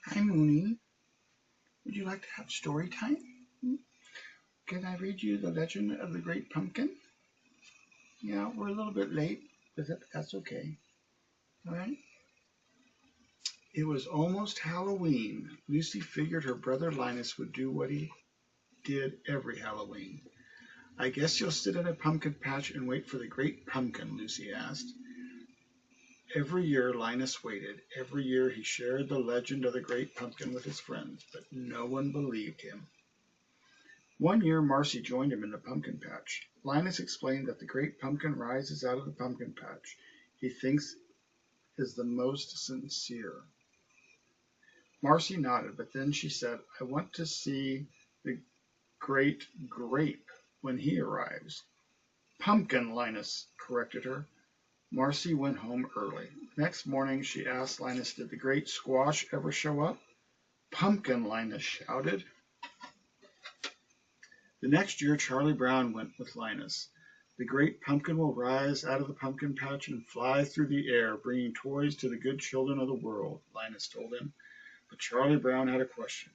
Hi, Mooney. Would you like to have story time? Can I read you the legend of the Great Pumpkin? Yeah, we're a little bit late with it, but that's okay. All right. It was almost Halloween. Lucy figured her brother Linus would do what he did every Halloween. I guess you'll sit in a pumpkin patch and wait for the Great Pumpkin, Lucy asked. Every year Linus waited. Every year he shared the legend of the Great Pumpkin with his friends, but no one believed him. One year Marcy joined him in the pumpkin patch. Linus explained that the great pumpkin rises out of the pumpkin patch. He thinks is the most sincere. Marcy nodded, but then she said, I want to see the great grape when he arrives. Pumpkin, Linus corrected her. Marcy went home early. Next morning she asked Linus, did the great squash ever show up? Pumpkin, Linus shouted. The next year Charlie Brown went with Linus. The great pumpkin will rise out of the pumpkin patch and fly through the air, bringing toys to the good children of the world, Linus told him. But Charlie Brown had a question.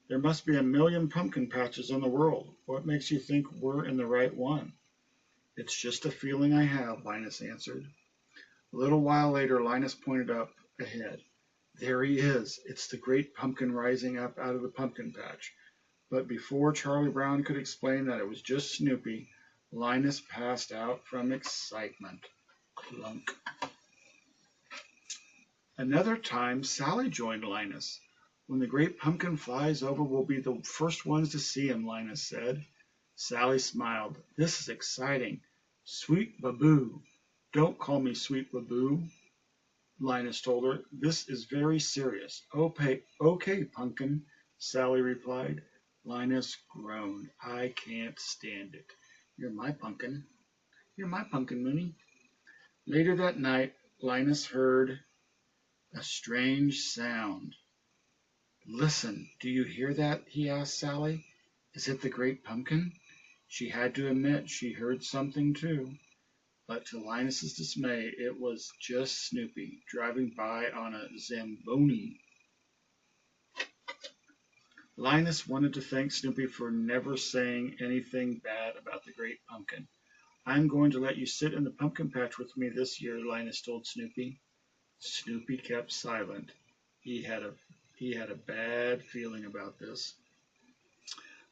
There must be 1,000,000 pumpkin patches in the world. What makes you think we're in the right one? It's just a feeling I have, Linus answered. A little while later, Linus pointed up ahead. There he is. It's the great pumpkin rising up out of the pumpkin patch. But before Charlie Brown could explain that it was just Snoopy, Linus passed out from excitement. Clunk. Another time, Sally joined Linus. When the great pumpkin flies over, we'll be the first ones to see him, Linus said. Sally smiled. This is exciting. Sweet Baboo. Don't call me Sweet Baboo, Linus told her. This is very serious. Okay, Pumpkin, Sally replied. Linus groaned. I can't stand it. You're my pumpkin. You're my pumpkin, Mooney. Later that night, Linus heard a strange sound. Listen, do you hear that? He asked Sally. Is it the great pumpkin? She had to admit she heard something too. But to Linus's dismay, it was just Snoopy driving by on a Zamboni. Linus wanted to thank Snoopy for never saying anything bad about the great pumpkin. I'm going to let you sit in the pumpkin patch with me this year, Linus told Snoopy. Snoopy kept silent. He had a bad feeling about this.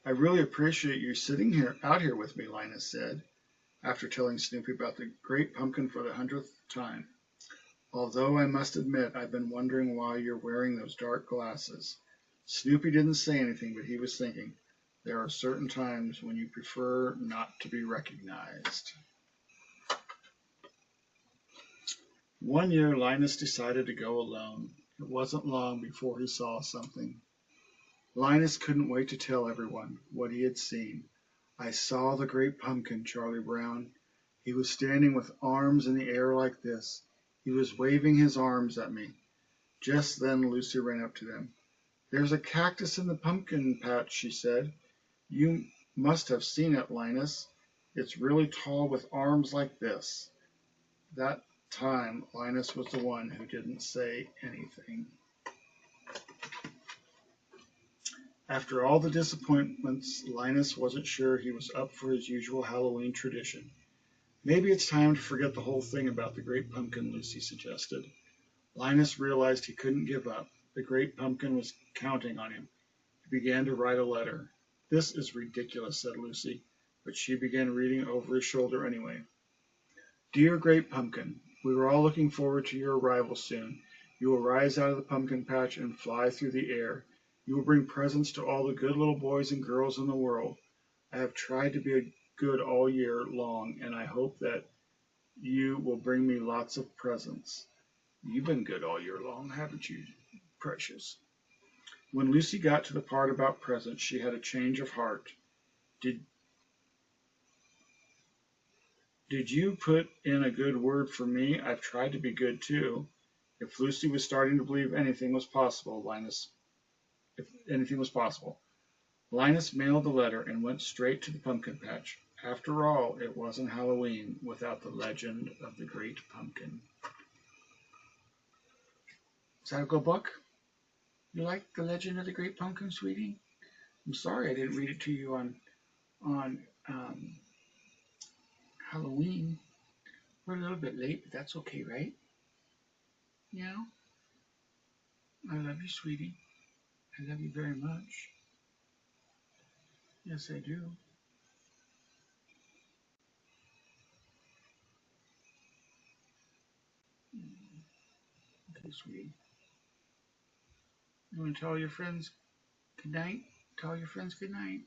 I really appreciate you sitting out here with me, Linus said, after telling Snoopy about the great pumpkin for the 100th time. Although I must admit I've been wondering why you're wearing those dark glasses. Snoopy didn't say anything, but he was thinking, there are certain times when you prefer not to be recognized. One year Linus decided to go alone. It wasn't long before he saw something. Linus couldn't wait to tell everyone what he had seen. I saw the great pumpkin, Charlie Brown. He was standing with arms in the air like this. He was waving his arms at me. Just then Lucy ran up to them. There's a cactus in the pumpkin patch, she said. You must have seen it, Linus. It's really tall with arms like this. That time, Linus was the one who didn't say anything. After all the disappointments, Linus wasn't sure he was up for his usual Halloween tradition. Maybe it's time to forget the whole thing about the great pumpkin, Lucy suggested. Linus realized he couldn't give up. The great pumpkin was counting on him. He began to write a letter. This is ridiculous, said Lucy, but she began reading over his shoulder anyway. Dear Great Pumpkin, we were all looking forward to your arrival soon. You will rise out of the pumpkin patch and fly through the air. You will bring presents to all the good little boys and girls in the world. I have tried to be good all year long, and I hope that you will bring me lots of presents. You've been good all year long, haven't you, Precious? When Lucy got to the part about presents, she had a change of heart. Did you put in a good word for me? I've tried to be good too. If Lucy was starting to believe anything was possible, Linus mailed the letter and went straight to the pumpkin patch. After all, it wasn't Halloween without the legend of the great pumpkin. Is that a good book? You like The Legend of the Great Pumpkin, sweetie? I'm sorry I didn't read it to you on Halloween. We're a little bit late, but that's okay, right? Yeah. I love you, sweetie. I love you very much. Yes, I do. Okay, sweetie. You want to tell your friends good night? Tell your friends good night.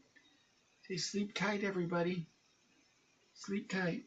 Say sleep tight, everybody. Sleep tight.